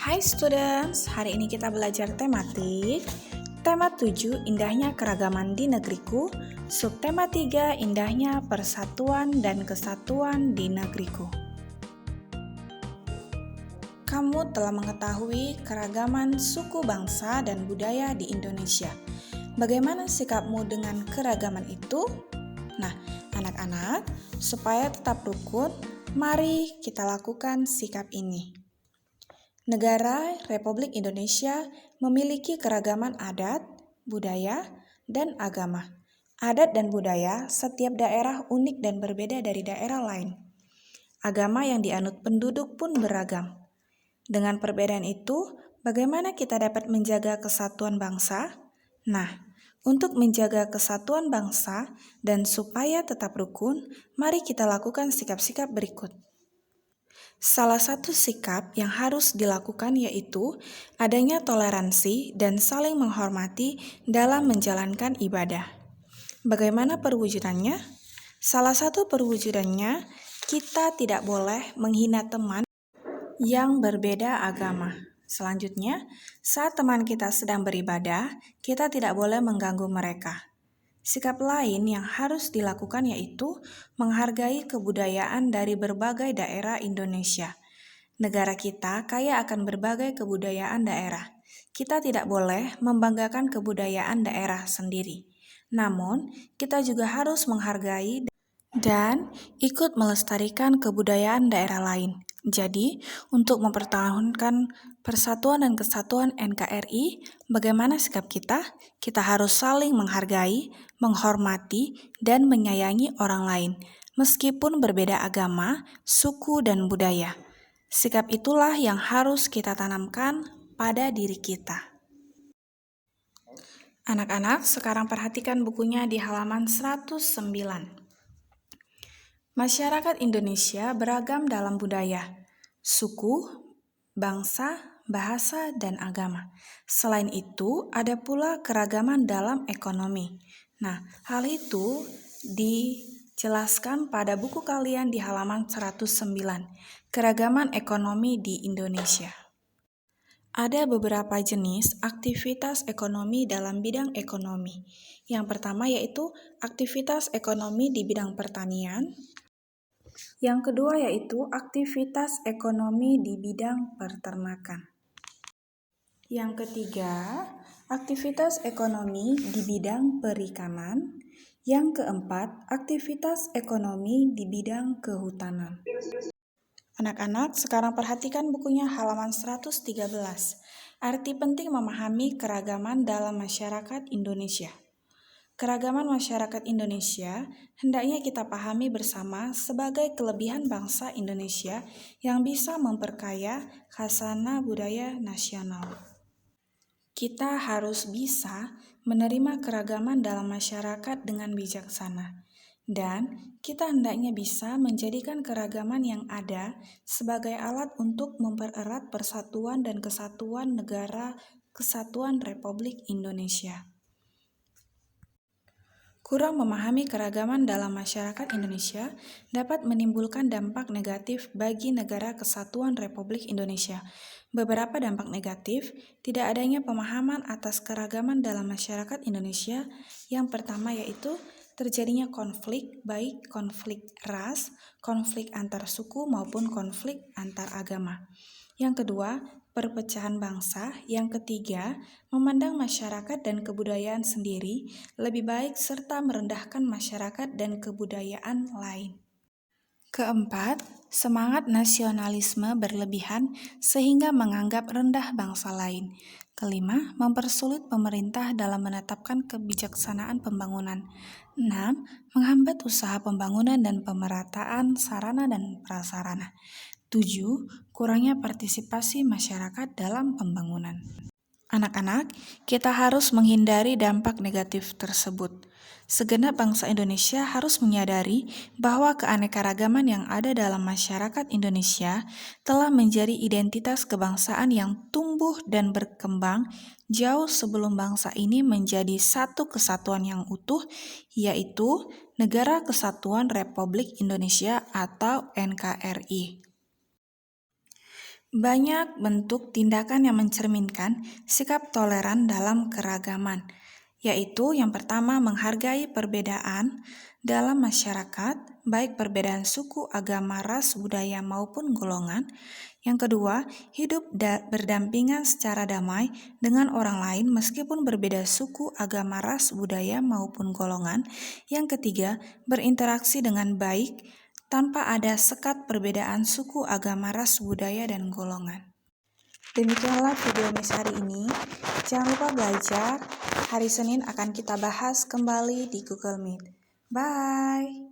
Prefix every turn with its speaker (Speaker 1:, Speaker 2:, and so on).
Speaker 1: Hai students, hari ini kita belajar tematik. Tema 7, indahnya keragaman di negeriku. Subtema 3, indahnya persatuan dan kesatuan di negeriku. Kamu telah mengetahui keragaman suku bangsa dan budaya di Indonesia. Bagaimana sikapmu dengan keragaman itu? Nah, anak-anak, supaya tetap rukun, mari kita lakukan sikap ini. Negara Republik Indonesia memiliki keragaman adat, budaya, dan agama. Adat dan budaya setiap daerah unik dan berbeda dari daerah lain. Agama yang dianut penduduk pun beragam. Dengan perbedaan itu, bagaimana kita dapat menjaga kesatuan bangsa? Nah, untuk menjaga kesatuan bangsa dan supaya tetap rukun, mari kita lakukan sikap-sikap berikut. Salah satu sikap yang harus dilakukan yaitu adanya toleransi dan saling menghormati dalam menjalankan ibadah. Bagaimana perwujudannya? Salah satu perwujudannya, kita tidak boleh menghina teman yang berbeda agama. Selanjutnya, saat teman kita sedang beribadah, kita tidak boleh mengganggu mereka. Sikap lain yang harus dilakukan yaitu menghargai kebudayaan dari berbagai daerah Indonesia. Negara kita kaya akan berbagai kebudayaan daerah. Kita tidak boleh membanggakan kebudayaan daerah sendiri. Namun, kita juga harus menghargai dan ikut melestarikan kebudayaan daerah lain. Jadi, untuk mempertahankan persatuan dan kesatuan NKRI, bagaimana sikap kita? Kita harus saling menghargai, menghormati, dan menyayangi orang lain, meskipun berbeda agama, suku, dan budaya. Sikap itulah yang harus kita tanamkan pada diri kita. Anak-anak, sekarang perhatikan bukunya di halaman 109. Masyarakat Indonesia beragam dalam budaya, suku, bangsa, bahasa, dan agama. Selain itu, ada pula keragaman dalam ekonomi. Nah, hal itu dijelaskan pada buku kalian di halaman 109, Keragaman Ekonomi di Indonesia. Ada beberapa jenis aktivitas ekonomi dalam bidang ekonomi. Yang pertama yaitu aktivitas ekonomi di bidang pertanian. Yang kedua yaitu aktivitas ekonomi di bidang peternakan. Yang ketiga, aktivitas ekonomi di bidang perikanan. Yang keempat, aktivitas ekonomi di bidang kehutanan. Anak-anak, sekarang perhatikan bukunya halaman 113. Arti penting memahami keragaman dalam masyarakat Indonesia. Keragaman masyarakat Indonesia hendaknya kita pahami bersama sebagai kelebihan bangsa Indonesia yang bisa memperkaya khasanah budaya nasional. Kita harus bisa menerima keragaman dalam masyarakat dengan bijaksana, dan kita hendaknya bisa menjadikan keragaman yang ada sebagai alat untuk mempererat persatuan dan kesatuan negara Kesatuan Republik Indonesia. Kurang memahami keragaman dalam masyarakat Indonesia dapat menimbulkan dampak negatif bagi negara Kesatuan Republik Indonesia. Beberapa dampak negatif, tidak adanya pemahaman atas keragaman dalam masyarakat Indonesia. Yang pertama yaitu terjadinya konflik, baik konflik ras, konflik antar suku maupun konflik antar agama. Yang kedua, perpecahan bangsa. Yang ketiga, memandang masyarakat dan kebudayaan sendiri lebih baik serta merendahkan masyarakat dan kebudayaan lain. Keempat, semangat nasionalisme berlebihan sehingga menganggap rendah bangsa lain. Kelima, mempersulit pemerintah dalam menetapkan kebijaksanaan pembangunan. 6. Menghambat usaha pembangunan dan pemerataan sarana dan prasarana. 7. Kurangnya partisipasi masyarakat dalam pembangunan. Anak-anak, kita harus menghindari dampak negatif tersebut. Segenap bangsa Indonesia harus menyadari bahwa keanekaragaman yang ada dalam masyarakat Indonesia telah menjadi identitas kebangsaan yang tumbuh dan berkembang jauh sebelum bangsa ini menjadi satu kesatuan yang utuh, yaitu Negara Kesatuan Republik Indonesia atau NKRI. Banyak bentuk tindakan yang mencerminkan sikap toleran dalam keragaman, yaitu yang pertama menghargai perbedaan dalam masyarakat, baik perbedaan suku, agama, ras, budaya, maupun golongan. Yang kedua, hidup berdampingan secara damai dengan orang lain meskipun berbeda suku, agama, ras, budaya, maupun golongan. Yang ketiga, berinteraksi dengan baik tanpa ada sekat perbedaan suku, agama, ras, budaya, dan golongan. Demikianlah video Miss hari ini. Jangan lupa belajar. Hari Senin akan kita bahas kembali di Google Meet. Bye!